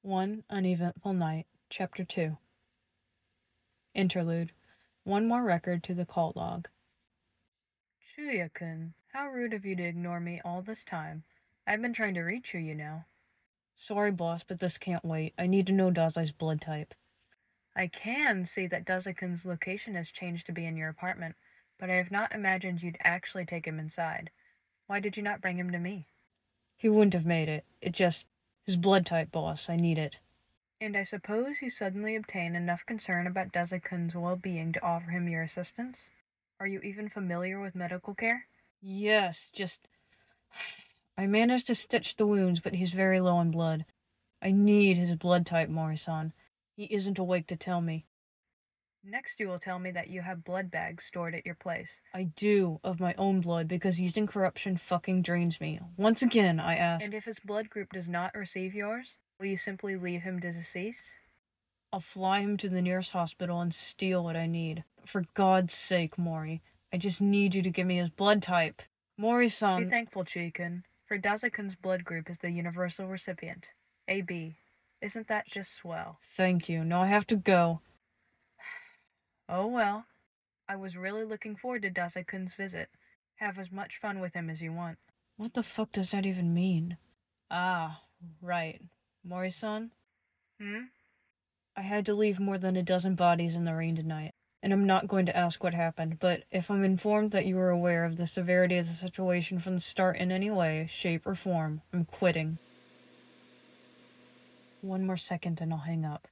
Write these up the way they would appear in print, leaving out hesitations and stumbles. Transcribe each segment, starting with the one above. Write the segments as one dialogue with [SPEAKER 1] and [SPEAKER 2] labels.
[SPEAKER 1] One Uneventful Night, Chapter 2. Interlude. One more record to the call log. Chuuya-kun, how rude of you to ignore me all this time. I've been trying to reach you, you know. Sorry, boss, but this can't wait. I need to know Dazai's blood type. I can see that Dazai-kun's location has changed to be in your apartment, but I have not imagined you'd actually take him inside. Why did you not bring him to me? He wouldn't have made it. His blood type, boss. I need it. And I suppose you suddenly obtain enough concern about Dazai-kun's well-being to offer him your assistance? Are you even familiar with medical care? Yes, I managed to stitch the wounds, but he's very low on blood. I need his blood type, Mori-san. He isn't awake to tell me. Next you will tell me that you have blood bags stored at your place. I do, of my own blood, because using corruption fucking drains me. Once again, I ask. And if his blood group does not receive yours, will you simply leave him to decease? I'll fly him to the nearest hospital and steal what I need. But for God's sake, Mori, I just need you to give me his blood type. Mori-san. Be thankful, Chuuya-kun, for Dazai-kun's blood group is the universal recipient. AB. Isn't that just swell? Thank you. Now I have to go. Oh well. I was really looking forward to Dazai-kun's visit. Have as much fun with him as you want. What the fuck does that even mean? Ah, right. Mori-san? I had to leave more than a dozen bodies in the rain tonight, and I'm not going to ask what happened, but if I'm informed that you were aware of the severity of the situation from the start in any way, shape, or form, I'm quitting. One more second and I'll hang up.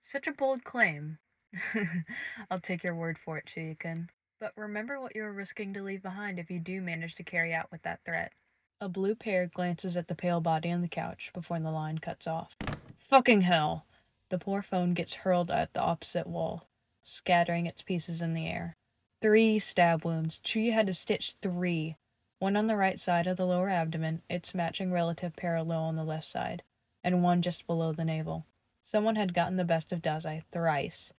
[SPEAKER 1] Such a bold claim. I'll take your word for it, Chuuya-kun. But remember what you're risking to leave behind if you do manage to carry out with that threat. A blue pair glances at the pale body on the couch before the line cuts off. Fucking hell! The poor phone gets hurled at the opposite wall, scattering its pieces in the air. 3 stab wounds. Chuuya had to stitch 3. One on the right side of the lower abdomen, its matching relative parallel on the left side, and one just below the navel. Someone had gotten the best of Dazai thrice,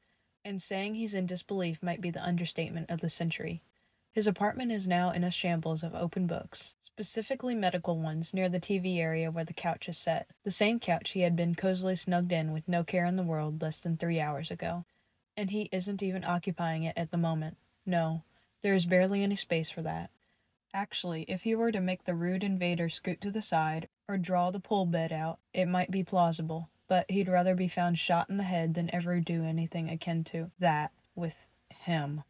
[SPEAKER 1] and saying he's in disbelief might be the understatement of the century. His apartment is now in a shambles of open books, specifically medical ones near the TV area where the couch is set, the same couch he had been cozily snugged in with no care in the world less than 3 hours ago. And he isn't even occupying it at the moment. No, there is barely any space for that. Actually, if he were to make the rude invader scoot to the side, or draw the pull bed out, it might be plausible, but he'd rather be found shot in the head than ever do anything akin to that with him.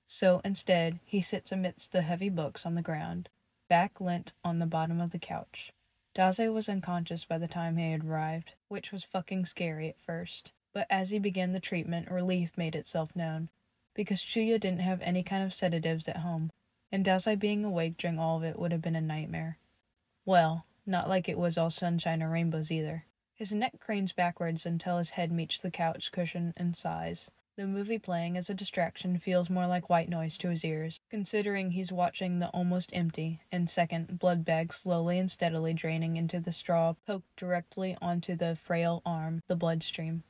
[SPEAKER 1] So instead, he sits amidst the heavy books on the ground, back leant on the bottom of the couch. Dazai was unconscious by the time he had arrived, which was fucking scary at first. But as he began the treatment, relief made itself known, because Chuuya didn't have any kind of sedatives at home, and Dazai being awake during all of it would have been a nightmare. Well, not like it was all sunshine or rainbows either. His neck cranes backwards until his head meets the couch cushion and sighs. The movie playing as a distraction feels more like white noise to his ears, considering he's watching the almost empty, and second, blood bag slowly and steadily draining into the straw poked directly onto the frail arm, the bloodstream.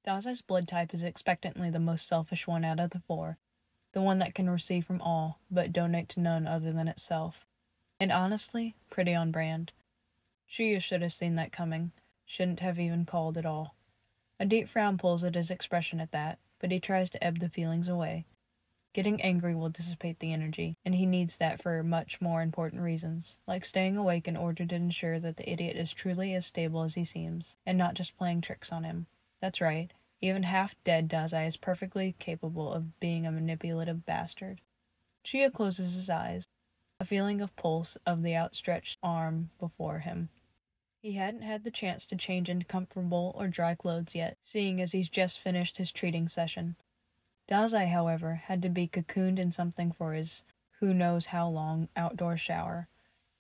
[SPEAKER 1] Dazai's blood type is expectantly the most selfish one out of the 4, the one that can receive from all, but donate to none other than itself. And honestly, pretty on brand. Chuuya should have seen that coming, shouldn't have even called at all. A deep frown pulls at his expression at that, but he tries to ebb the feelings away. Getting angry will dissipate the energy, and he needs that for much more important reasons, like staying awake in order to ensure that the idiot is truly as stable as he seems, and not just playing tricks on him. That's right, even half-dead Dazai is perfectly capable of being a manipulative bastard. Chuuya closes his eyes, a feeling of pulse of the outstretched arm before him. He hadn't had the chance to change into comfortable or dry clothes yet, seeing as he's just finished his treating session. Dazai, however, had to be cocooned in something for his who knows how long outdoor shower,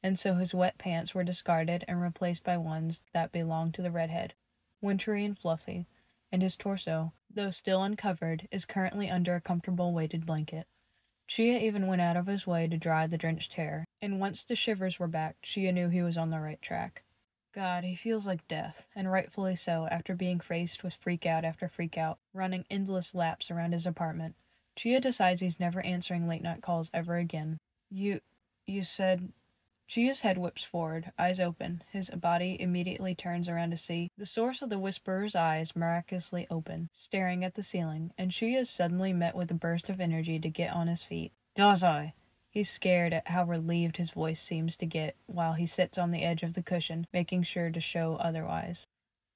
[SPEAKER 1] and so his wet pants were discarded and replaced by ones that belonged to the redhead, wintry and fluffy, and his torso, though still uncovered, is currently under a comfortable weighted blanket. Chuuya even went out of his way to dry the drenched hair, and once the shivers were back, Chuuya knew he was on the right track. God, he feels like death, and rightfully so after being faced with freak-out after freak-out, running endless laps around his apartment. Chuuya decides he's never answering late-night calls ever again. You said Chuuya's head whips forward, eyes open. His body immediately turns around to see the source of the whisperer's eyes miraculously open, staring at the ceiling, and Chuuya is suddenly met with a burst of energy to get on his feet. Dazai! He's scared at how relieved his voice seems to get while he sits on the edge of the cushion, making sure to show otherwise.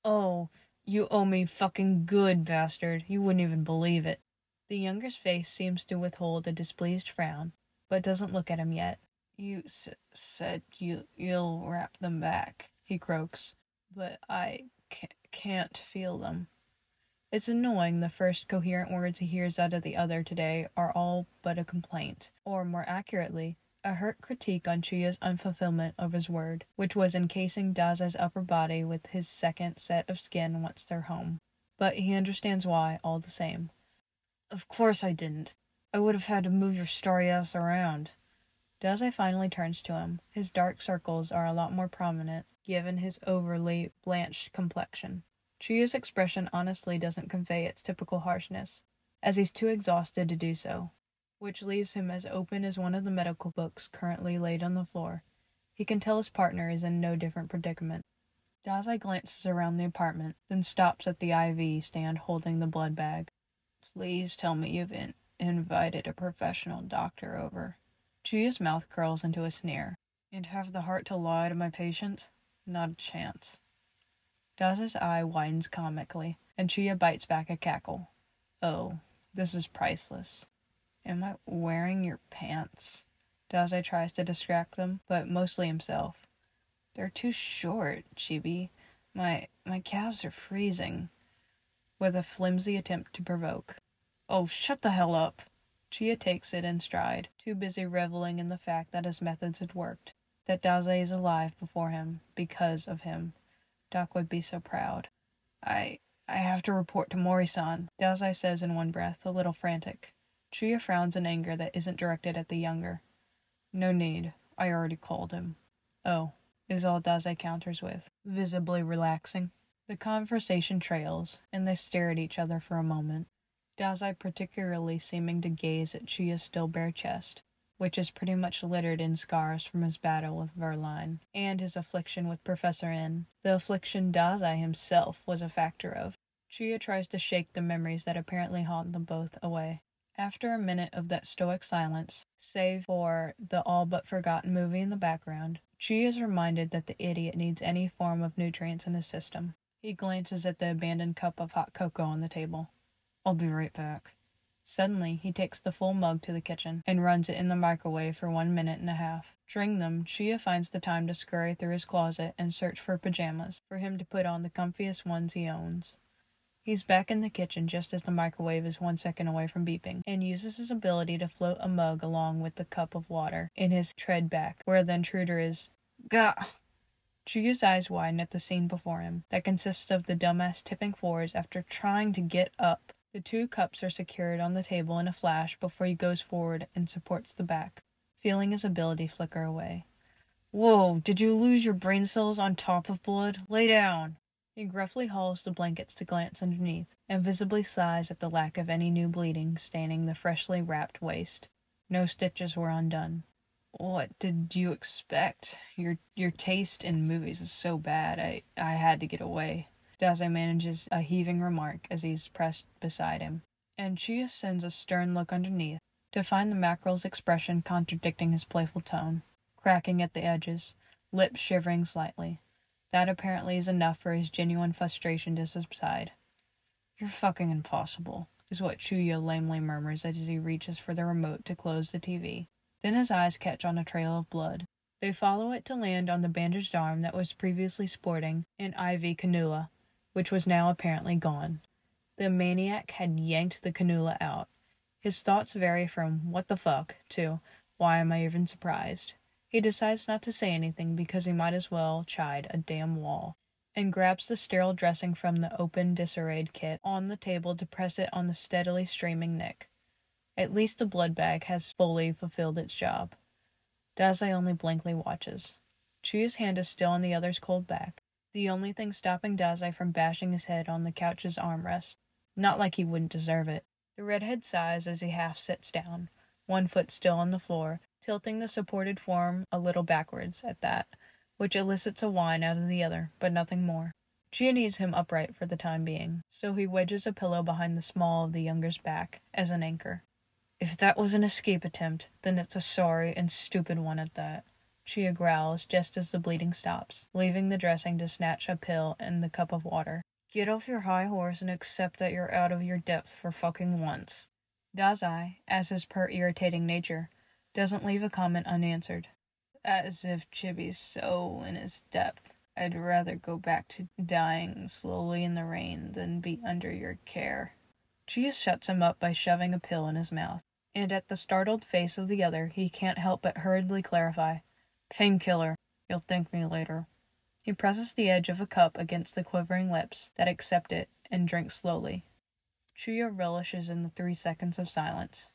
[SPEAKER 1] Oh, you owe me fucking good, bastard. You wouldn't even believe it. The younger's face seems to withhold a displeased frown, but doesn't look at him yet. You said you'll wrap them back, he croaks, but I can't feel them. It's annoying the first coherent words he hears out of the other today are all but a complaint, or more accurately, a hurt critique on Chuuya's unfulfillment of his word, which was encasing Dazai's upper body with his second set of skin once they're home. But he understands why, all the same. Of course I didn't. I would have had to move your starry ass around. Dazai finally turns to him. His dark circles are a lot more prominent, given his overly blanched complexion. Chuuya's expression honestly doesn't convey its typical harshness, as he's too exhausted to do so, which leaves him as open as one of the medical books currently laid on the floor. He can tell his partner is in no different predicament. Dazai glances around the apartment, then stops at the IV stand holding the blood bag. Please tell me you've invited a professional doctor over. Chuuya's mouth curls into a sneer. And have the heart to lie to my patient? Not a chance. Dazai's eye widens comically, and Chuuya bites back a cackle. Oh, this is priceless. Am I wearing your pants? Dazai tries to distract them, but mostly himself. They're too short, Chibi. My calves are freezing. With a flimsy attempt to provoke. Oh, shut the hell up. Chuuya takes it in stride, too busy reveling in the fact that his methods had worked, that Dazai is alive before him, because of him. Doc would be so proud. I have to report to Mori-san, Dazai says in one breath, a little frantic. Chuuya frowns in anger that isn't directed at the younger. No need. I already called him. Oh, is all Dazai counters with, visibly relaxing. The conversation trails, and they stare at each other for a moment. Dazai particularly seeming to gaze at Chuuya's still bare chest, which is pretty much littered in scars from his battle with Verline, and his affliction with Professor N, the affliction Dazai himself was a factor of. Chuuya tries to shake the memories that apparently haunt them both away. After a minute of that stoic silence, save for the all-but-forgotten movie in the background, Chuuya is reminded that the idiot needs any form of nutrients in his system. He glances at the abandoned cup of hot cocoa on the table. I'll be right back. Suddenly, he takes the full mug to the kitchen and runs it in the microwave for 1.5 minutes. During them, Chuuya finds the time to scurry through his closet and search for pajamas, for him to put on the comfiest ones he owns. He's back in the kitchen just as the microwave is 1 second away from beeping, and uses his ability to float a mug along with the cup of water in his tread back, where the intruder is. Gah! Chuuya's eyes widen at the scene before him, that consists of the dumbass tipping forwards after trying to get up. The 2 cups are secured on the table in a flash before he goes forward and supports the back, feeling his ability flicker away. Whoa, did you lose your brain cells on top of blood? Lay down! He gruffly hauls the blankets to glance underneath, and visibly sighs at the lack of any new bleeding staining the freshly wrapped waist. No stitches were undone. What did you expect? Your taste in movies is so bad, I had to get away. Dazai manages a heaving remark as he's pressed beside him, and Chuuya sends a stern look underneath, to find the mackerel's expression contradicting his playful tone, cracking at the edges, lips shivering slightly. That apparently is enough for his genuine frustration to subside. You're fucking impossible, is what Chuuya lamely murmurs as he reaches for the remote to close the TV. Then his eyes catch on a trail of blood. They follow it to land on the bandaged arm that was previously sporting an IV cannula, which was now apparently gone. The maniac had yanked the cannula out. His thoughts vary from what the fuck to why am I even surprised. He decides not to say anything because he might as well chide a damn wall, and grabs the sterile dressing from the open disarrayed kit on the table to press it on the steadily streaming nick. At least the blood bag has fully fulfilled its job. Dazai only blankly watches. Chuuya's hand is still on the other's cold back, the only thing stopping Dazai from bashing his head on the couch's armrest. Not like he wouldn't deserve it. The redhead sighs as he half sits down, one foot still on the floor, tilting the supported form a little backwards at that, which elicits a whine out of the other, but nothing more. Chuuya needs him upright for the time being, so he wedges a pillow behind the small of the younger's back as an anchor. If that was an escape attempt, then it's a sorry and stupid one at that. Chuuya growls just as the bleeding stops, leaving the dressing to snatch a pill and the cup of water. Get off your high horse and accept that you're out of your depth for fucking once. Dazai, as his per irritating nature, doesn't leave a comment unanswered. As if Chibi's so in his depth. I'd rather go back to dying slowly in the rain than be under your care. Chuuya shuts him up by shoving a pill in his mouth, and at the startled face of the other, he can't help but hurriedly clarify. Painkiller. You'll thank me later. He presses the edge of a cup against the quivering lips that accept it and drinks slowly. Chuuya relishes in the 3 seconds of silence.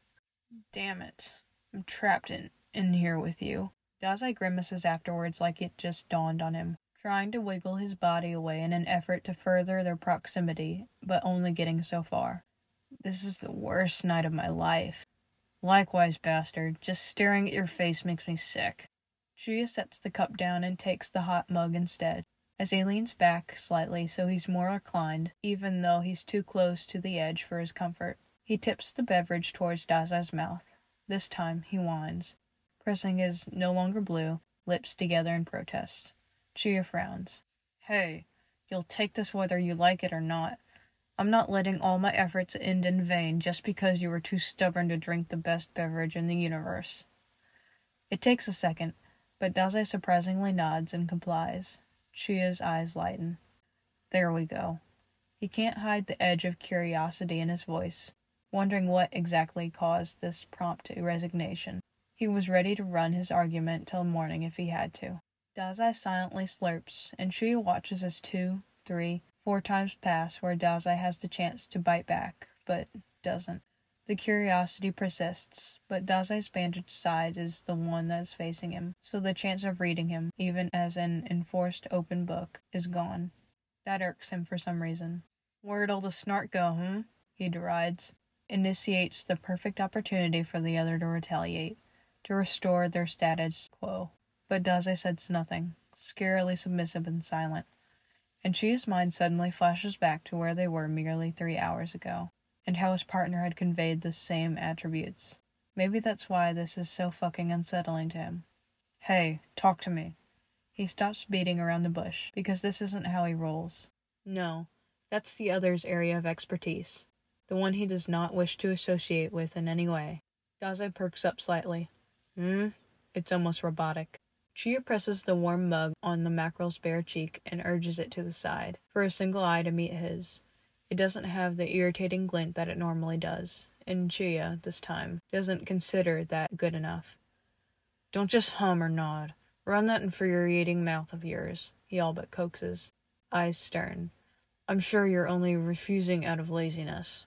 [SPEAKER 1] Damn it. I'm trapped in here with you. Dazai grimaces afterwards like it just dawned on him, trying to wiggle his body away in an effort to further their proximity, but only getting so far. This is the worst night of my life. Likewise, bastard. Just staring at your face makes me sick. Chuuya sets the cup down and takes the hot mug instead, as he leans back slightly so he's more reclined, even though he's too close to the edge for his comfort. He tips the beverage towards Dazai's mouth. This time, he whines, pressing his no longer blue lips together in protest. Chuuya frowns. Hey, you'll take this whether you like it or not. I'm not letting all my efforts end in vain just because you were too stubborn to drink the best beverage in the universe. It takes a second, but Dazai surprisingly nods and complies. Chuuya's eyes lighten. There we go. He can't hide the edge of curiosity in his voice, wondering what exactly caused this prompt resignation. He was ready to run his argument till morning if he had to. Dazai silently slurps, and Chuuya watches as 2, 3, 4 times pass where Dazai has the chance to bite back, but doesn't. The curiosity persists, but Dazai's bandaged side is the one that's facing him, so the chance of reading him, even as an enforced open book, is gone. That irks him for some reason. Where'd all the snark go, he derides. Initiates the perfect opportunity for the other to retaliate, to restore their status quo. But Dazai says nothing, scarily submissive and silent, and Chuuya's mind suddenly flashes back to where they were merely 3 hours ago, and how his partner had conveyed the same attributes. Maybe that's why this is so fucking unsettling to him. Hey, talk to me. He stops beating around the bush, because this isn't how he rolls. No, that's the other's area of expertise, the one he does not wish to associate with in any way. Dazai perks up slightly. It's almost robotic. Chuuya presses the warm mug on the mackerel's bare cheek and urges it to the side, for a single eye to meet his. It doesn't have the irritating glint that it normally does, and Chuuya, this time, doesn't consider that good enough. Don't just hum or nod. Run that infuriating mouth of yours, he all but coaxes, eyes stern. I'm sure you're only refusing out of laziness.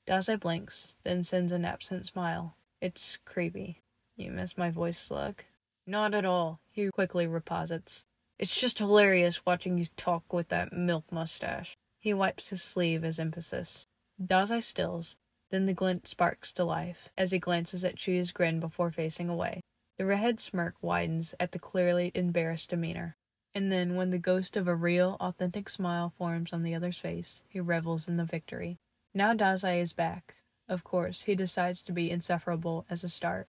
[SPEAKER 1] Dazai blinks, then sends an absent smile. It's creepy. You miss my voice, slug? Not at all, he quickly reposits. It's just hilarious watching you talk with that milk mustache. He wipes his sleeve as emphasis. Dazai stills, then the glint sparks to life, as he glances at Chuuya's grin before facing away. The redhead smirk widens at the clearly embarrassed demeanor, and then when the ghost of a real, authentic smile forms on the other's face, he revels in the victory. Now Dazai is back. Of course, he decides to be insufferable as a start.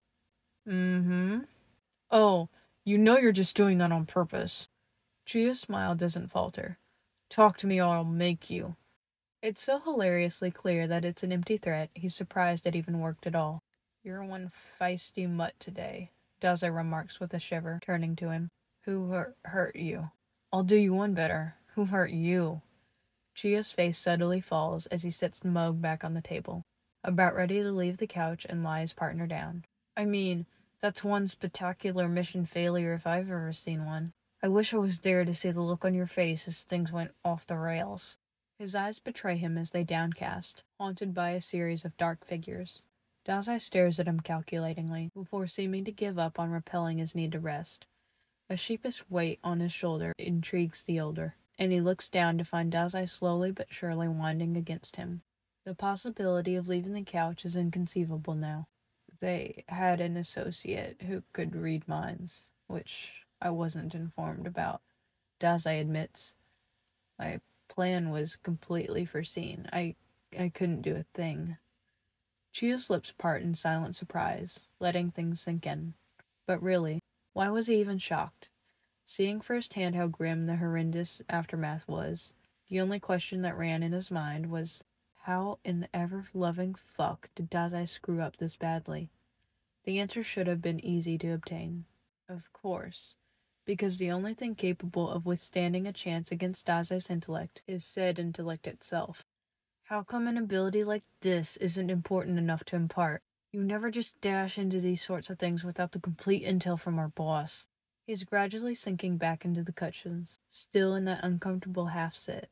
[SPEAKER 1] Oh, you know you're just doing that on purpose. Chuuya's smile doesn't falter. Talk to me or I'll make you. It's so hilariously clear that it's an empty threat, he's surprised it even worked at all. You're one feisty mutt today, Dazai remarks with a shiver, turning to him. Who hurt you? I'll do you one better. Who hurt you? Chuuya's face subtly falls as he sets the mug back on the table, about ready to leave the couch and lie his partner down. I mean, that's one spectacular mission failure if I've ever seen one. I wish I was there to see the look on your face as things went off the rails. His eyes betray him as they downcast, haunted by a series of dark figures. Dazai stares at him calculatingly, before seeming to give up on repelling his need to rest. A sheepish weight on his shoulder intrigues the older, and he looks down to find Dazai slowly but surely winding against him. The possibility of leaving the couch is inconceivable now. They had an associate who could read minds, which I wasn't informed about. Dazai admits, my plan was completely foreseen. I couldn't do a thing. Chuuya's lips part in silent surprise, letting things sink in. But really, why was he even shocked? Seeing firsthand how grim the horrendous aftermath was, the only question that ran in his mind was, how in the ever-loving fuck did Dazai screw up this badly? The answer should have been easy to obtain. Of course, because the only thing capable of withstanding a chance against Dazai's intellect is said intellect itself. How come an ability like this isn't important enough to impart? You never just dash into these sorts of things without the complete intel from our boss. He is gradually sinking back into the cushions, still in that uncomfortable half-sit.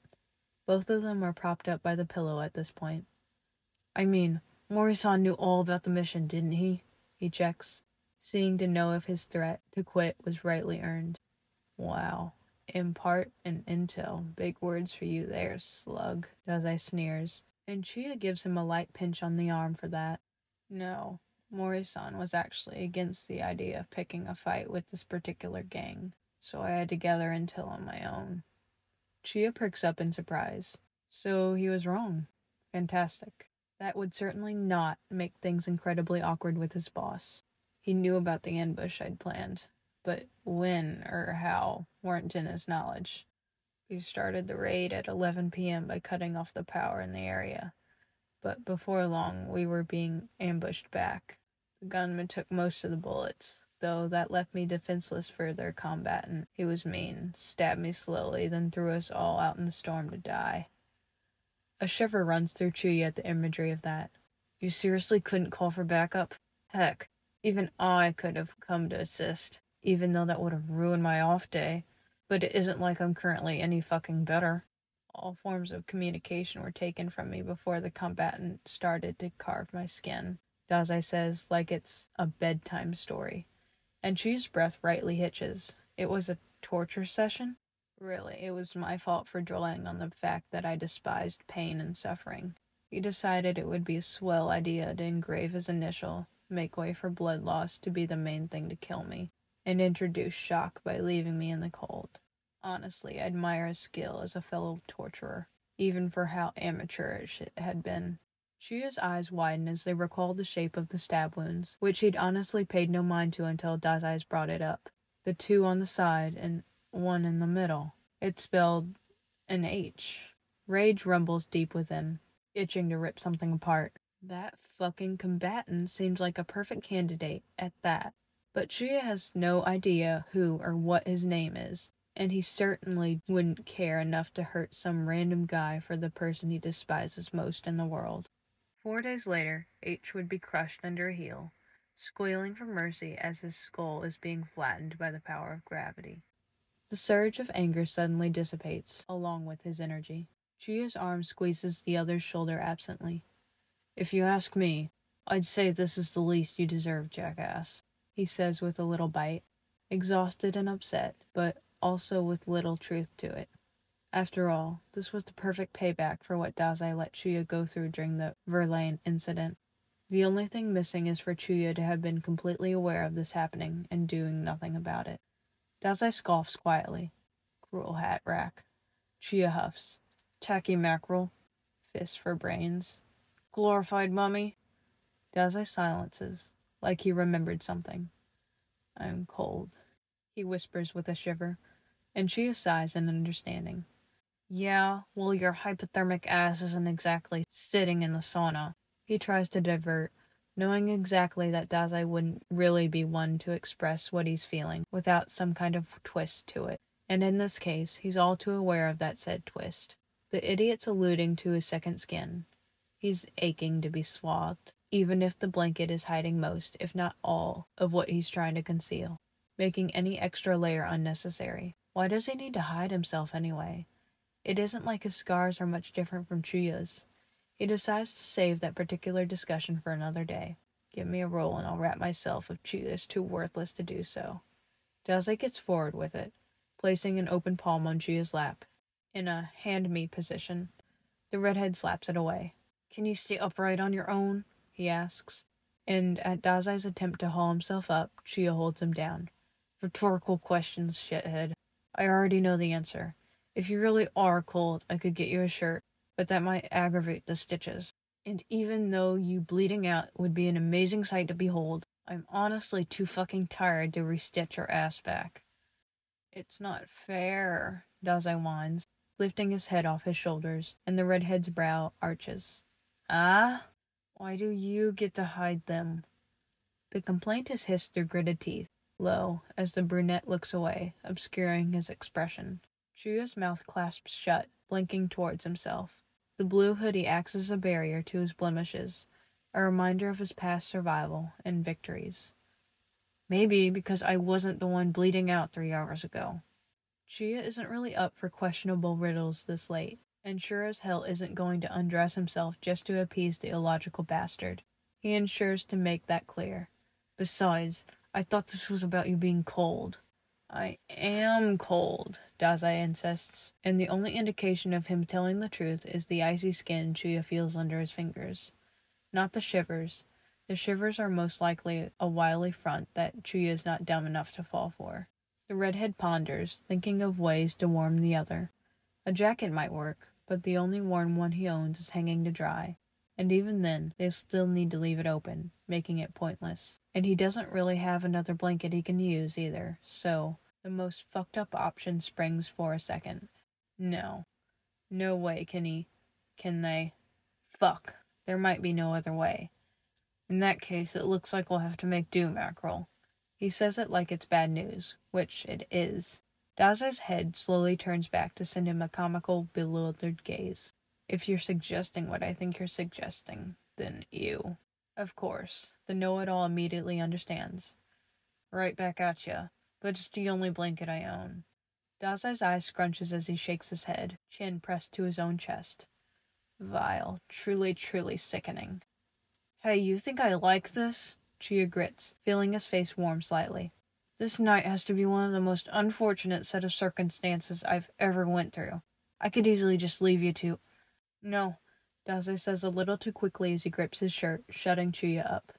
[SPEAKER 1] Both of them are propped up by the pillow at this point. I mean, Mori-san knew all about the mission, didn't he? He checks, seeing to know if his threat to quit was rightly earned. Wow. Impart and intel. Big words for you there, slug. Dazai sneers, and Chuuya gives him a light pinch on the arm for that. No. Mori-san was actually against the idea of picking a fight with this particular gang, so I had to gather intel on my own. Chuuya perks up in surprise. So he was wrong. Fantastic. That would certainly not make things incredibly awkward with his boss. He knew about the ambush I'd planned, but when or how weren't in his knowledge. We started the raid at 11 p.m. by cutting off the power in the area. But before long, we were being ambushed back. The gunman took most of the bullets, though that left me defenseless for their combatant. He was mean, stabbed me slowly, then threw us all out in the storm to die. A shiver runs through Chuuya at the imagery of that. You seriously couldn't call for backup? Heck, even I could have come to assist, even though that would have ruined my off day. But it isn't like I'm currently any fucking better. All forms of communication were taken from me before the combatant started to carve my skin, Dazai says, like it's a bedtime story. And Chuuya's breath rightly hitches. It was a torture session? Really, it was my fault for dwelling on the fact that I despised pain and suffering. He decided it would be a swell idea to engrave his initial, make way for blood loss to be the main thing to kill me, and introduce shock by leaving me in the cold. Honestly, I admire his skill as a fellow torturer, even for how amateurish it had been. Chuuya's eyes widen as they recall the shape of the stab wounds, which he'd honestly paid no mind to until Dazai's brought it up. The two on the side and one in the middle. It spelled an H. Rage rumbles deep within, itching to rip something apart. That fucking combatant seemed like a perfect candidate at that. But Chuuya has no idea who or what his name is, and he certainly wouldn't care enough to hurt some random guy for the person he despises most in the world. 4 days later, H would be crushed under a heel, squealing for mercy as his skull is being flattened by the power of gravity. The surge of anger suddenly dissipates, along with his energy. Chuuya's arm squeezes the other's shoulder absently. If you ask me, I'd say this is the least you deserve, jackass, he says with a little bite, exhausted and upset, but also with little truth to it. After all, this was the perfect payback for what Dazai let Chuuya go through during the Verlaine incident. The only thing missing is for Chuuya to have been completely aware of this happening and doing nothing about it. Dazai scoffs quietly. Cruel hat rack. Chuuya huffs. Tacky mackerel. Fist for brains. Glorified mummy. Dazai silences, like he remembered something. I'm cold, he whispers with a shiver, and Chuuya sighs in understanding. Yeah, well, your hypothermic ass isn't exactly sitting in the sauna. He tries to divert, knowing exactly that Dazai wouldn't really be one to express what he's feeling without some kind of twist to it, and in this case, he's all too aware of that said twist. The idiot's alluding to his second skin. He's aching to be swathed, even if the blanket is hiding most, if not all, of what he's trying to conceal, making any extra layer unnecessary. Why does he need to hide himself anyway? It isn't like his scars are much different from Chuuya's. He decides to save that particular discussion for another day. Give me a roll and I'll wrap myself if Chuuya's too worthless to do so. Dazai gets forward with it, placing an open palm on Chuuya's lap, in a hand-me position. The redhead slaps it away. Can you stay upright on your own? He asks. And at Dazai's attempt to haul himself up, Chuuya holds him down. Rhetorical questions, shithead. I already know the answer. If you really are cold, I could get you a shirt, but that might aggravate the stitches. And even though you bleeding out would be an amazing sight to behold, I'm honestly too fucking tired to restitch your ass back. It's not fair, Dazai whines, lifting his head off his shoulders, and the redhead's brow arches. Ah? Why do you get to hide them? The complaint is hissed through gritted teeth, low, as the brunette looks away, obscuring his expression. Chuuya's mouth clasps shut, blinking towards himself. The blue hoodie acts as a barrier to his blemishes, a reminder of his past survival and victories. Maybe because I wasn't the one bleeding out 3 hours ago. Chuuya isn't really up for questionable riddles this late, and sure as hell isn't going to undress himself just to appease the illogical bastard. He ensures to make that clear. Besides, I thought this was about you being cold. I am cold, Dazai insists, and the only indication of him telling the truth is the icy skin Chuuya feels under his fingers. Not the shivers. The shivers are most likely a wily front that Chuuya is not dumb enough to fall for. The redhead ponders, thinking of ways to warm the other. A jacket might work, but the only worn one he owns is hanging to dry, and even then, they still need to leave it open, making it pointless. And he doesn't really have another blanket he can use either, so the most fucked up option springs for a second. No. No way can they? Fuck. There might be no other way. In that case, it looks like we'll have to make do, Mackerel. He says it like it's bad news, which it is. Dazai's head slowly turns back to send him a comical, bewildered gaze. If you're suggesting what I think you're suggesting, then ew. Of course, the know-it-all immediately understands. Right back at ya, but it's the only blanket I own. Dazai's eye scrunches as he shakes his head, chin pressed to his own chest. Vile, truly, truly sickening. Hey, you think I like this? Chuuya grits, feeling his face warm slightly. This night has to be one of the most unfortunate set of circumstances I've ever went through. I could easily just leave you to... No, Dazai says a little too quickly as he grips his shirt, shutting Chuuya up.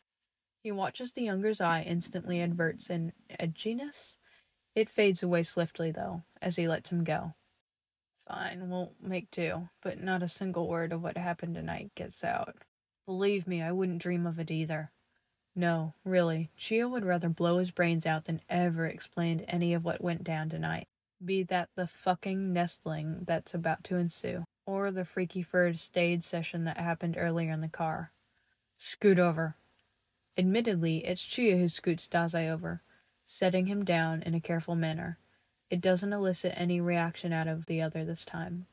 [SPEAKER 1] He watches the younger's eye instantly adverts in edginess. It fades away swiftly, though, as he lets him go. Fine, we'll make do, but not a single word of what happened tonight gets out. Believe me, I wouldn't dream of it either. No, really, Chuuya would rather blow his brains out than ever explain any of what went down tonight. Be that the fucking nestling that's about to ensue, or the freaky first aid session that happened earlier in the car. Scoot over. Admittedly, it's Chuuya who scoots Dazai over, setting him down in a careful manner. It doesn't elicit any reaction out of the other this time,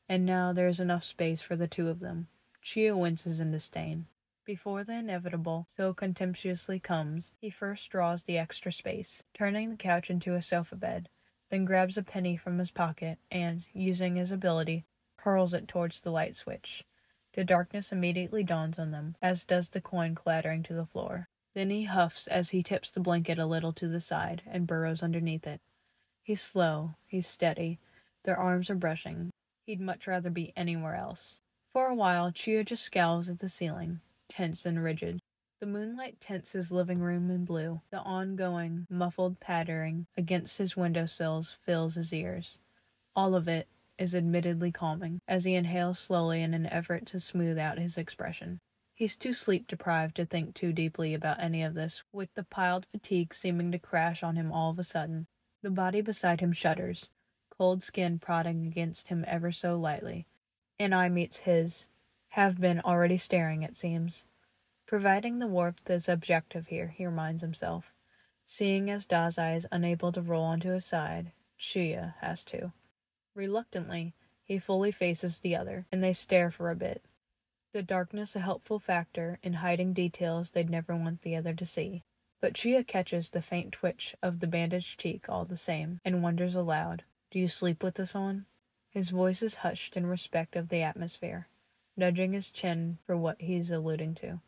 [SPEAKER 1] and now there is enough space for the two of them. Chuuya winces in disdain. Before the inevitable so contemptuously comes, he first draws the extra space, turning the couch into a sofa bed, then grabs a penny from his pocket and, using his ability, hurls it towards the light switch. The darkness immediately dawns on them, as does the coin clattering to the floor. Then he huffs as he tips the blanket a little to the side and burrows underneath it. He's slow, he's steady, their arms are brushing. He'd much rather be anywhere else. For a while, Chuuya just scowls at the ceiling, tense and rigid. The moonlight tints his living room in blue. The ongoing, muffled pattering against his windowsills fills his ears. All of it is admittedly calming, as he inhales slowly in an effort to smooth out his expression. He's too sleep-deprived to think too deeply about any of this, with the piled fatigue seeming to crash on him all of a sudden. The body beside him shudders, cold skin prodding against him ever so lightly. An eye meets his. Have been already staring, it seems. Providing the warmth is objective here, he reminds himself. Seeing as Dazai is unable to roll onto his side, Chuuya has to. Reluctantly, he fully faces the other, and they stare for a bit. The darkness a helpful factor in hiding details they'd never want the other to see. But Chuuya catches the faint twitch of the bandaged cheek all the same, and wonders aloud, "Do you sleep with this on?" His voice is hushed in respect of the atmosphere, nudging his chin for what he's alluding to.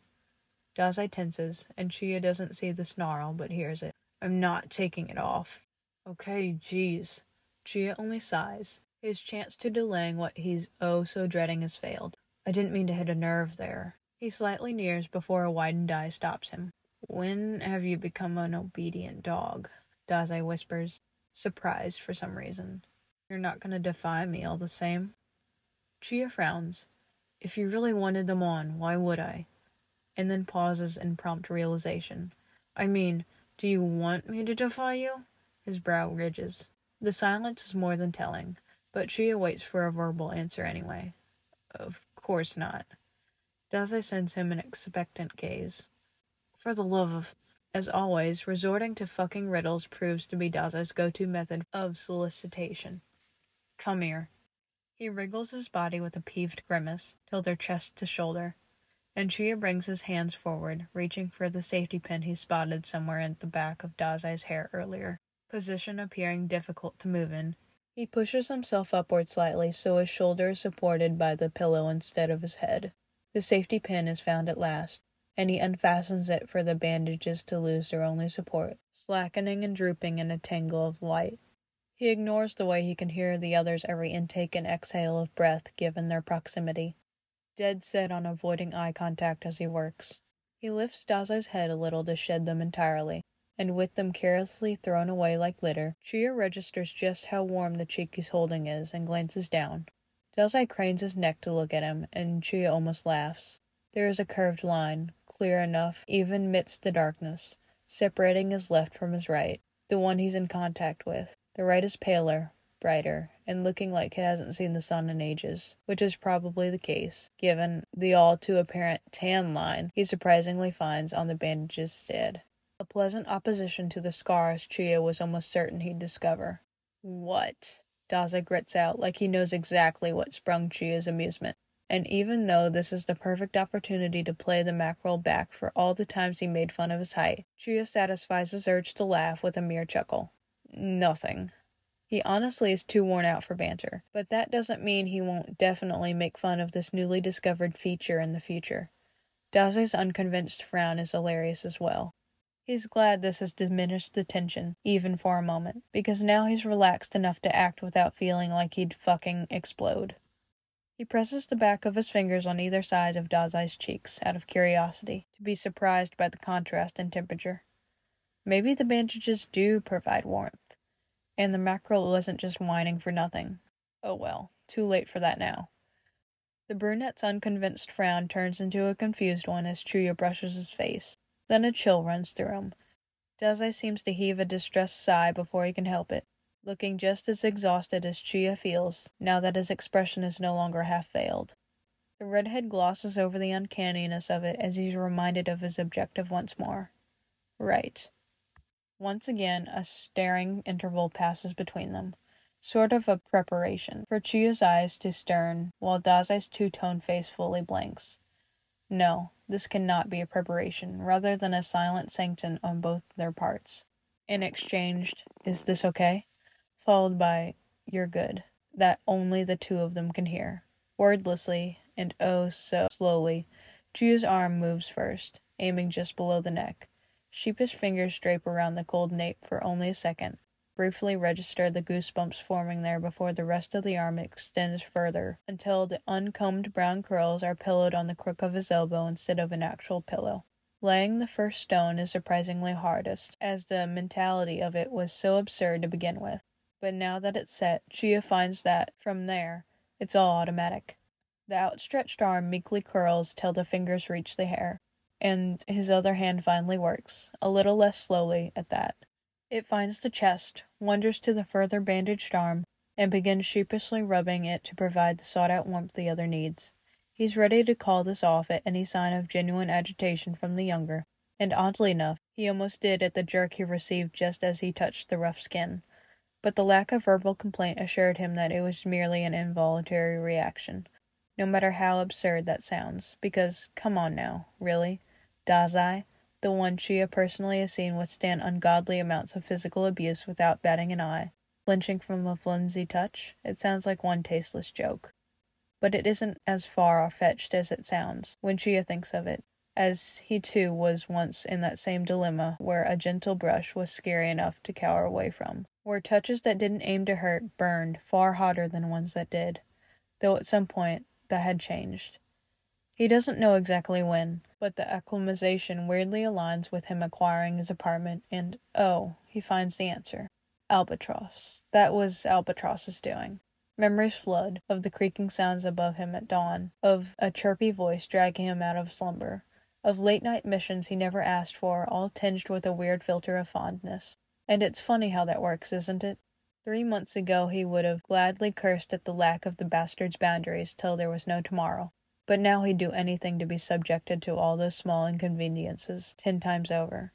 [SPEAKER 1] Dazai tenses, and Chuuya doesn't see the snarl, but hears it. "I'm not taking it off." Okay, geez. Chuuya only sighs. His chance to delaying what he's oh so dreading has failed. I didn't mean to hit a nerve there. He slightly nears before a widened eye stops him. "When have you become an obedient dog?" Dazai whispers, surprised for some reason. "You're not gonna defy me all the same?" Chuuya frowns. "If you really wanted them on, why would I?" And then pauses in prompt realization. "I mean, do you want me to defy you?" His brow ridges. The silence is more than telling, but Chuuya waits for a verbal answer anyway. "Of course not." Dazai sends him an expectant gaze. "For the love of..." As always, resorting to fucking riddles proves to be Dazai's go-to method of solicitation. "Come here." He wriggles his body with a peeved grimace, till they're chest to shoulder, and Chuuya brings his hands forward, reaching for the safety pin he spotted somewhere at the back of Dazai's hair earlier. Position appearing difficult to move in, he pushes himself upward slightly so his shoulder is supported by the pillow instead of his head. The safety pin is found at last, and he unfastens it for the bandages to lose their only support, slackening and drooping in a tangle of white. He ignores the way he can hear the other's every intake and exhale of breath given their proximity, dead set on avoiding eye contact as he works. He lifts Dazai's head a little to shed them entirely, and with them carelessly thrown away like litter, Chuuya registers just how warm the cheek he's holding is and glances down. Dazai cranes his neck to look at him, and Chuuya almost laughs. There is a curved line, clear enough even midst the darkness, separating his left from his right, the one he's in contact with. The right is paler, brighter, and looking like it hasn't seen the sun in ages, which is probably the case, given the all-too-apparent tan line he surprisingly finds on the bandage's stead. A pleasant opposition to the scars Chuuya was almost certain he'd discover. "What?" Dazai grits out like he knows exactly what sprung Chuuya's amusement. And even though this is the perfect opportunity to play the mackerel back for all the times he made fun of his height, Chuuya satisfies his urge to laugh with a mere chuckle. "Nothing." He honestly is too worn out for banter, but that doesn't mean he won't definitely make fun of this newly discovered feature in the future. Dazai's unconvinced frown is hilarious as well. He's glad this has diminished the tension, even for a moment, because now he's relaxed enough to act without feeling like he'd fucking explode. He presses the back of his fingers on either side of Dazai's cheeks, out of curiosity, to be surprised by the contrast in temperature. Maybe the bandages do provide warmth, and the mackerel wasn't just whining for nothing. Oh well, too late for that now. The brunette's unconvinced frown turns into a confused one as Chuuya brushes his face. Then a chill runs through him. Dazai seems to heave a distressed sigh before he can help it, looking just as exhausted as Chuuya feels, now that his expression is no longer half-veiled. The redhead glosses over the uncanniness of it as he's reminded of his objective once more. Right. Once again, a staring interval passes between them, sort of a preparation for Chuuya's eyes to stern, while Dazai's two-tone face fully blanks. No, this cannot be a preparation, rather than a silent sanction on both their parts. In exchange, "Is this okay?" followed by, "You're good," that only the two of them can hear. Wordlessly, and oh so slowly, Chuuya's arm moves first, aiming just below the neck. Sheepish fingers drape around the cold nape for only a second, briefly register the goosebumps forming there before the rest of the arm extends further, until the uncombed brown curls are pillowed on the crook of his elbow instead of an actual pillow. Laying the first stone is surprisingly hardest, as the mentality of it was so absurd to begin with. But now that it's set, Chuuya finds that, from there, it's all automatic. The outstretched arm meekly curls till the fingers reach the hair, and his other hand finally works, a little less slowly at that. It finds the chest, wanders to the further bandaged arm, and begins sheepishly rubbing it to provide the sought-out warmth the other needs. He's ready to call this off at any sign of genuine agitation from the younger, and oddly enough, he almost did at the jerk he received just as he touched the rough skin. But the lack of verbal complaint assured him that it was merely an involuntary reaction, no matter how absurd that sounds, because, come on now, really? Dazai, the one Chuuya personally has seen withstand ungodly amounts of physical abuse without batting an eye, flinching from a flimsy touch? It sounds like one tasteless joke. But it isn't as far-fetched as it sounds, when Chuuya thinks of it, as he too was once in that same dilemma where a gentle brush was scary enough to cower away from, where touches that didn't aim to hurt burned far hotter than ones that did, though at some point that had changed. He doesn't know exactly when, but the acclimatization weirdly aligns with him acquiring his apartment, and, oh, he finds the answer. Albatross. That was Albatross's doing. Memories flood of the creaking sounds above him at dawn, of a chirpy voice dragging him out of slumber, of late-night missions he never asked for, all tinged with a weird filter of fondness. And it's funny how that works, isn't it? 3 months ago he would have gladly cursed at the lack of the bastard's boundaries till there was no tomorrow. But now he'd do anything to be subjected to all those small inconveniences 10 times over.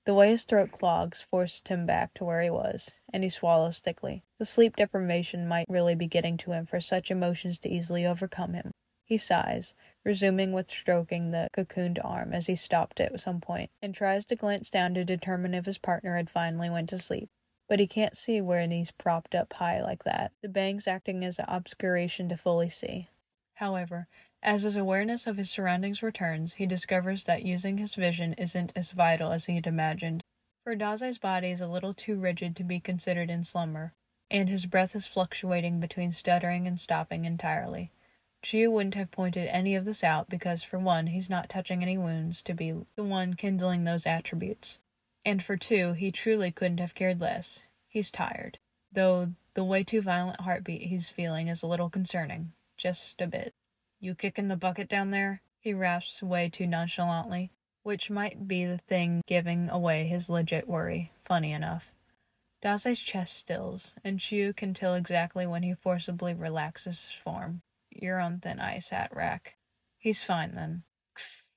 [SPEAKER 1] The way his throat clogs forced him back to where he was, and he swallows thickly. The sleep deprivation might really be getting to him for such emotions to easily overcome him. He sighs, resuming with stroking the cocooned arm as he stopped at some point, and tries to glance down to determine if his partner had finally went to sleep. But he can't see where he's propped up high like that, the bangs acting as an obscuration to fully see. However, as his awareness of his surroundings returns, he discovers that using his vision isn't as vital as he had imagined. For Dazai's body is a little too rigid to be considered in slumber, and his breath is fluctuating between stuttering and stopping entirely. Chuuya wouldn't have pointed any of this out because, for one, he's not touching any wounds to be the one kindling those attributes. And for two, he truly couldn't have cared less. He's tired. Though the way too violent heartbeat he's feeling is a little concerning. Just a bit. "You kicking the bucket down there?" he rasps way too nonchalantly, which might be the thing giving away his legit worry, funny enough. Dazai's chest stills, and Chuuya can tell exactly when he forcibly relaxes his form. "You're on thin ice, Hat-Rack." "He's fine, then."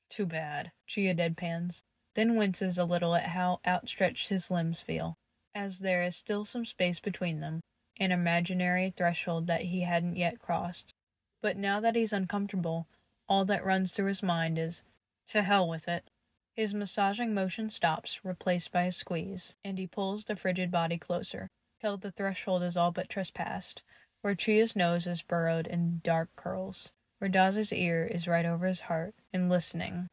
[SPEAKER 1] "Too bad." Chuuya deadpans, then winces a little at how outstretched his limbs feel, as there is still some space between them, an imaginary threshold that he hadn't yet crossed. But now that he's uncomfortable, all that runs through his mind is, "To hell with it." His massaging motion stops, replaced by a squeeze, and he pulls the frigid body closer, till the threshold is all but trespassed, where Chuuya's nose is burrowed in dark curls, where Dazai's ear is right over his heart, and listening,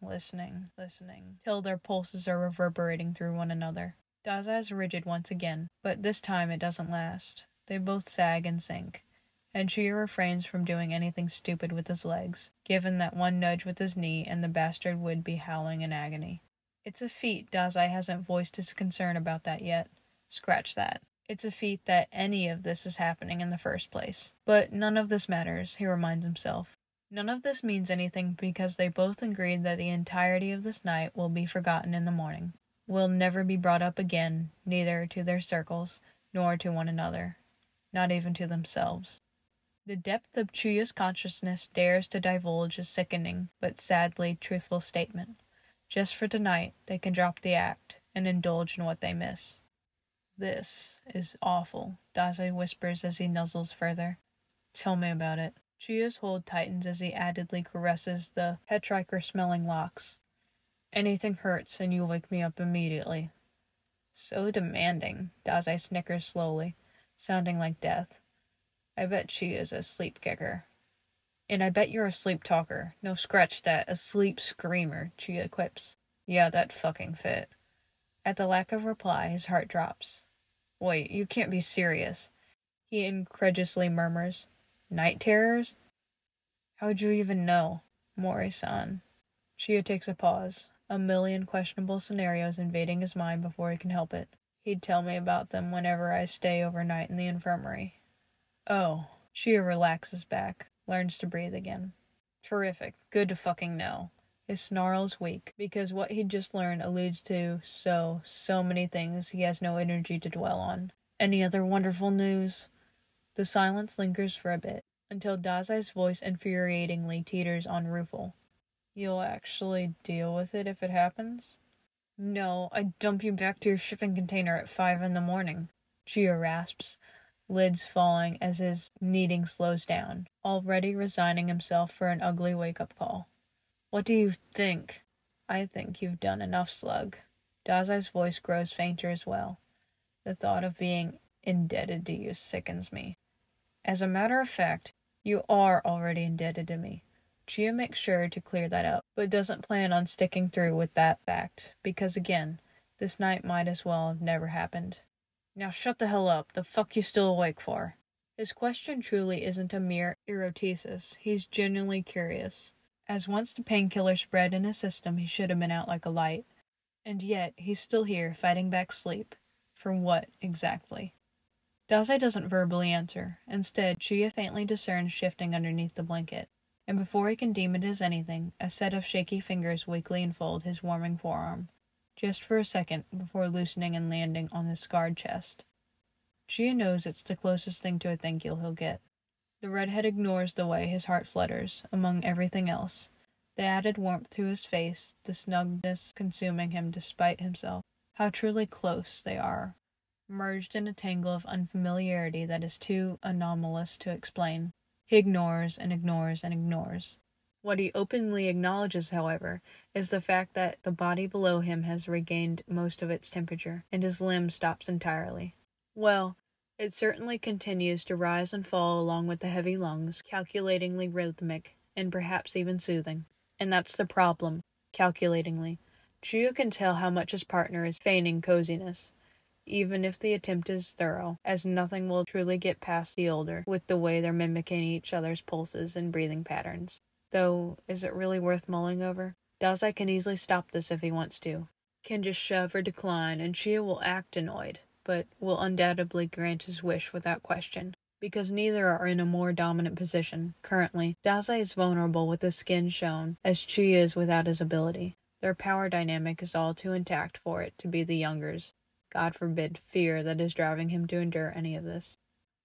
[SPEAKER 1] till their pulses are reverberating through one another. Dazai is rigid once again, but this time it doesn't last. They both sag and sink, and Chuuya refrains from doing anything stupid with his legs, given that one nudge with his knee and the bastard would be howling in agony. It's a feat Dazai hasn't voiced his concern about that yet. Scratch that. It's a feat that any of this is happening in the first place. But none of this matters, he reminds himself. None of this means anything because they both agreed that the entirety of this night will be forgotten in the morning. Will never be brought up again, neither to their circles, nor to one another. Not even to themselves. The depth of Chuuya's consciousness dares to divulge a sickening, but sadly truthful statement. Just for tonight, they can drop the act, and indulge in what they miss. "This is awful," Dazai whispers as he nuzzles further. "Tell me about it." Chuuya's hold tightens as he addedly caresses the petrichor-smelling locks. "Anything hurts, and you wake me up immediately." "So demanding," Dazai snickers slowly, sounding like death. "I bet Chuuya's a sleep kicker." "And I bet you're a sleep talker. No, scratch that, a sleep screamer," Chuuya quips. "Yeah, that fucking fit." At the lack of reply, his heart drops. "Wait, you can't be serious," he incredulously murmurs. "Night terrors? How'd you even know?" "Mori-san." Chuuya takes a pause, a million questionable scenarios invading his mind before he can help it. "He'd tell me about them whenever I stay overnight in the infirmary." "Oh." Chuuya relaxes back, learns to breathe again. "Terrific. Good to fucking know." His snarl is weak, because what he'd just learned alludes to so many things he has no energy to dwell on. "Any other wonderful news?" The silence lingers for a bit, until Dazai's voice infuriatingly teeters on rueful. "You'll actually deal with it if it happens?" "No, I'd dump you back to your shipping container at 5 a.m. Chuuya rasps, lids falling as his kneading slows down, already resigning himself for an ugly wake-up call. "What do you think?" "I think you've done enough, slug." Dazai's voice grows fainter as well. "The thought of being indebted to you sickens me." "As a matter of fact, you are already indebted to me." Chuuya makes sure to clear that up, but doesn't plan on sticking through with that fact, because again, this night might as well have never happened. "Now shut the hell up, the fuck you still awake for?" His question truly isn't a mere erotesis, he's genuinely curious. As once the painkiller spread in his system, he should have been out like a light. And yet, he's still here, fighting back sleep. For what, exactly? Dazai doesn't verbally answer. Instead, Chuuya faintly discerns shifting underneath the blanket. And before he can deem it as anything, a set of shaky fingers weakly enfold his warming forearm. Just for a second, before loosening and landing on his scarred chest. Chuuya knows it's the closest thing to a thank you he'll get. The redhead ignores the way his heart flutters, among everything else. The added warmth to his face, the snugness consuming him despite himself. How truly close they are, merged in a tangle of unfamiliarity that is too anomalous to explain. He ignores and ignores and ignores. What he openly acknowledges, however, is the fact that the body below him has regained most of its temperature, and his limb stops entirely. Well, it certainly continues to rise and fall along with the heavy lungs, calculatingly rhythmic, and perhaps even soothing. And that's the problem, calculatingly. Chuuya can tell how much his partner is feigning coziness, even if the attempt is thorough, as nothing will truly get past the older, with the way they're mimicking each other's pulses and breathing patterns. Though, is it really worth mulling over? Dazai can easily stop this if he wants to. Can just shove or decline, and Chuuya will act annoyed, but will undoubtedly grant his wish without question. Because neither are in a more dominant position, currently, Dazai is vulnerable with his skin shown, as Chuuya is without his ability. Their power dynamic is all too intact for it to be the younger's, God forbid, fear that is driving him to endure any of this.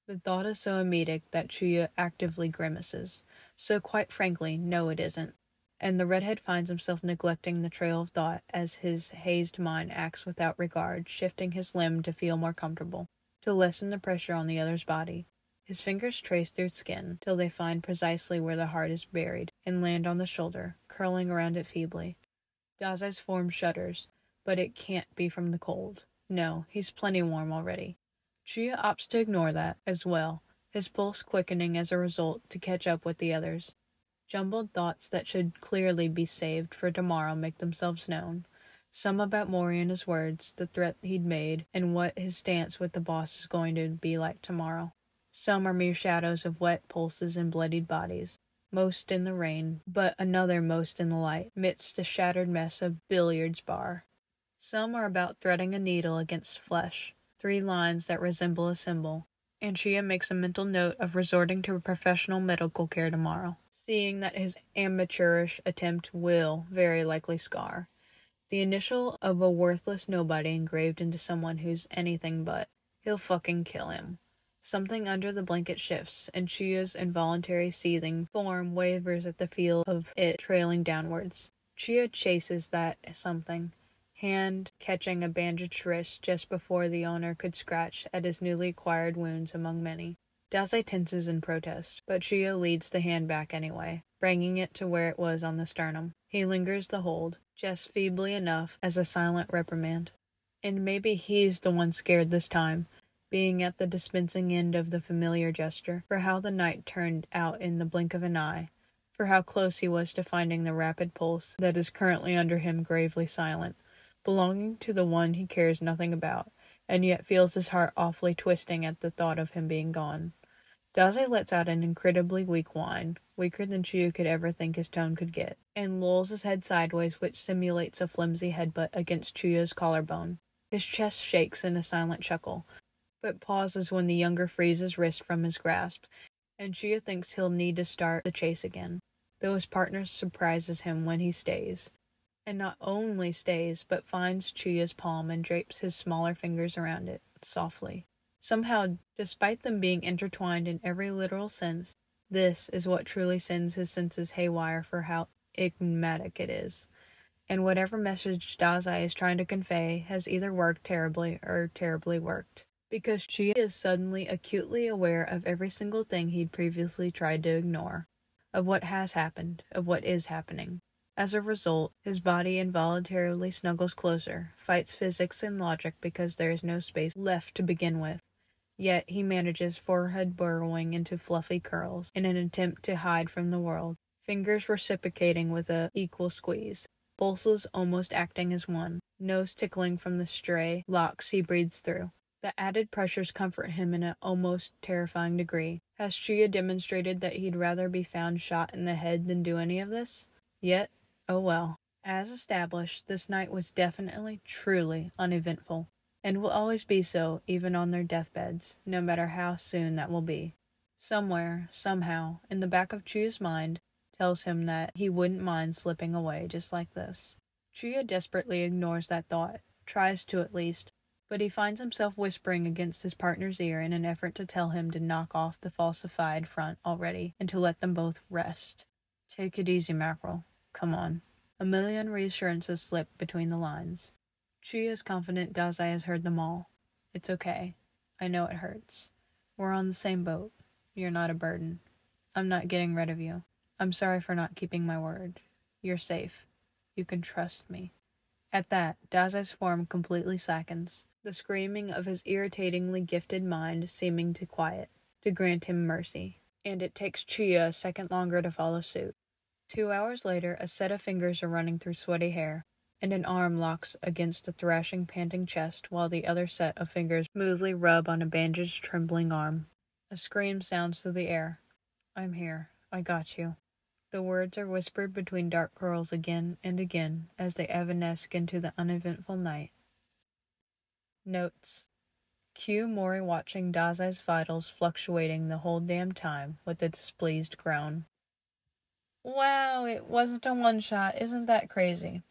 [SPEAKER 1] The thought is so emetic that Chuuya actively grimaces. So quite frankly, no it isn't. And the redhead finds himself neglecting the trail of thought as his hazed mind acts without regard, shifting his limb to feel more comfortable, to lessen the pressure on the other's body. His fingers trace through skin till they find precisely where the heart is buried, and land on the shoulder, curling around it feebly. Dazai's form shudders, but it can't be from the cold. No, he's plenty warm already. Chuuya opts to ignore that, as well, his pulse quickening as a result to catch up with the others. Jumbled thoughts that should clearly be saved for tomorrow make themselves known. Some about Mori and his words, the threat he'd made, and what his stance with the boss is going to be like tomorrow. Some are mere shadows of wet pulses and bloodied bodies, most in the rain, but another most in the light, midst a shattered mess of billiards bar. Some are about threading a needle against flesh, 3 lines that resemble a symbol, and Chuuya makes a mental note of resorting to professional medical care tomorrow, seeing that his amateurish attempt will very likely scar. The initial of a worthless nobody engraved into someone who's anything but. He'll fucking kill him. Something under the blanket shifts, and Chuuya's involuntary seething form wavers at the feel of it trailing downwards. Chuuya chases that something, hand catching a bandaged wrist just before the owner could scratch at his newly acquired wounds among many. Dazai tenses in protest, but Chuuya leads the hand back anyway, bringing it to where it was on the sternum. He lingers the hold, just feebly enough as a silent reprimand. And maybe he's the one scared this time, being at the dispensing end of the familiar gesture, for how the night turned out in the blink of an eye, for how close he was to finding the rapid pulse that is currently under him gravely silent, belonging to the one he cares nothing about, and yet feels his heart awfully twisting at the thought of him being gone. Dazai lets out an incredibly weak whine, weaker than Chuuya could ever think his tone could get, and lolls his head sideways, which simulates a flimsy headbutt against Chuuya's collarbone. His chest shakes in a silent chuckle, but pauses when the younger frees his wrist from his grasp, and Chuuya thinks he'll need to start the chase again, though his partner surprises him when he stays. And not only stays, but finds Chuuya's palm and drapes his smaller fingers around it, softly. Somehow, despite them being intertwined in every literal sense, this is what truly sends his senses haywire for how enigmatic it is. And whatever message Dazai is trying to convey has either worked terribly or terribly worked. Because Chuuya is suddenly acutely aware of every single thing he'd previously tried to ignore. Of what has happened, of what is happening. As a result, his body involuntarily snuggles closer, fights physics and logic because there is no space left to begin with. Yet he manages, forehead burrowing into fluffy curls, in an attempt to hide from the world, fingers reciprocating with a equal squeeze, pulses almost acting as one, nose tickling from the stray locks he breathes through. The added pressures comfort him in an almost terrifying degree. Has Chuuya demonstrated that he'd rather be found shot in the head than do any of this? Yet, oh well. As established, this night was definitely, truly uneventful, and will always be so, even on their deathbeds, no matter how soon that will be. Somewhere, somehow, in the back of Chuuya's mind, tells him that he wouldn't mind slipping away just like this. Chuuya desperately ignores that thought, tries to at least, but he finds himself whispering against his partner's ear in an effort to tell him to knock off the falsified front already and to let them both rest. Take it easy, Mackerel. Come on. A million reassurances slip between the lines. Chuuya is confident Dazai has heard them all. It's okay. I know it hurts. We're on the same boat. You're not a burden. I'm not getting rid of you. I'm sorry for not keeping my word. You're safe. You can trust me. At that, Dazai's form completely slackens, the screaming of his irritatingly gifted mind seeming to quiet, to grant him mercy. And it takes Chuuya a second longer to follow suit. 2 hours later, a set of fingers are running through sweaty hair, and an arm locks against a thrashing, panting chest while the other set of fingers smoothly rub on a bandaged, trembling arm. A scream sounds through the air. I'm here. I got you. The words are whispered between dark curls again and again as they evanesce into the uneventful night. Notes. Cue Mori watching Dazai's vitals fluctuating the whole damn time with a displeased groan. Wow, it wasn't a one-shot. Isn't that crazy?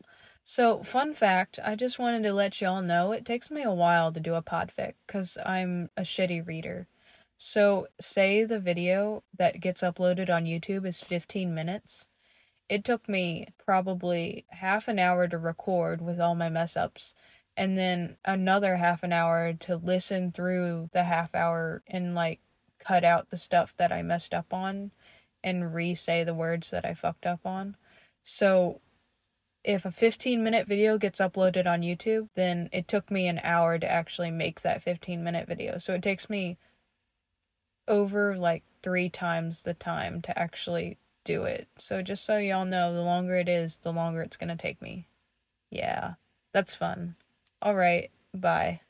[SPEAKER 1] So, fun fact, I just wanted to let y'all know it takes me a while to do a podfic because I'm a shitty reader. So, say the video that gets uploaded on YouTube is 15 minutes. It took me probably half an hour to record with all my mess-ups, and then another half an hour to listen through the half hour and, cut out the stuff that I messed up on and re-say the words that I fucked up on. So, if a 15-minute video gets uploaded on YouTube, then it took me an hour to actually make that 15-minute video. So it takes me over 3 times the time to actually do it. So just so y'all know, the longer it is, the longer it's gonna take me. Yeah, that's fun. Alright, bye.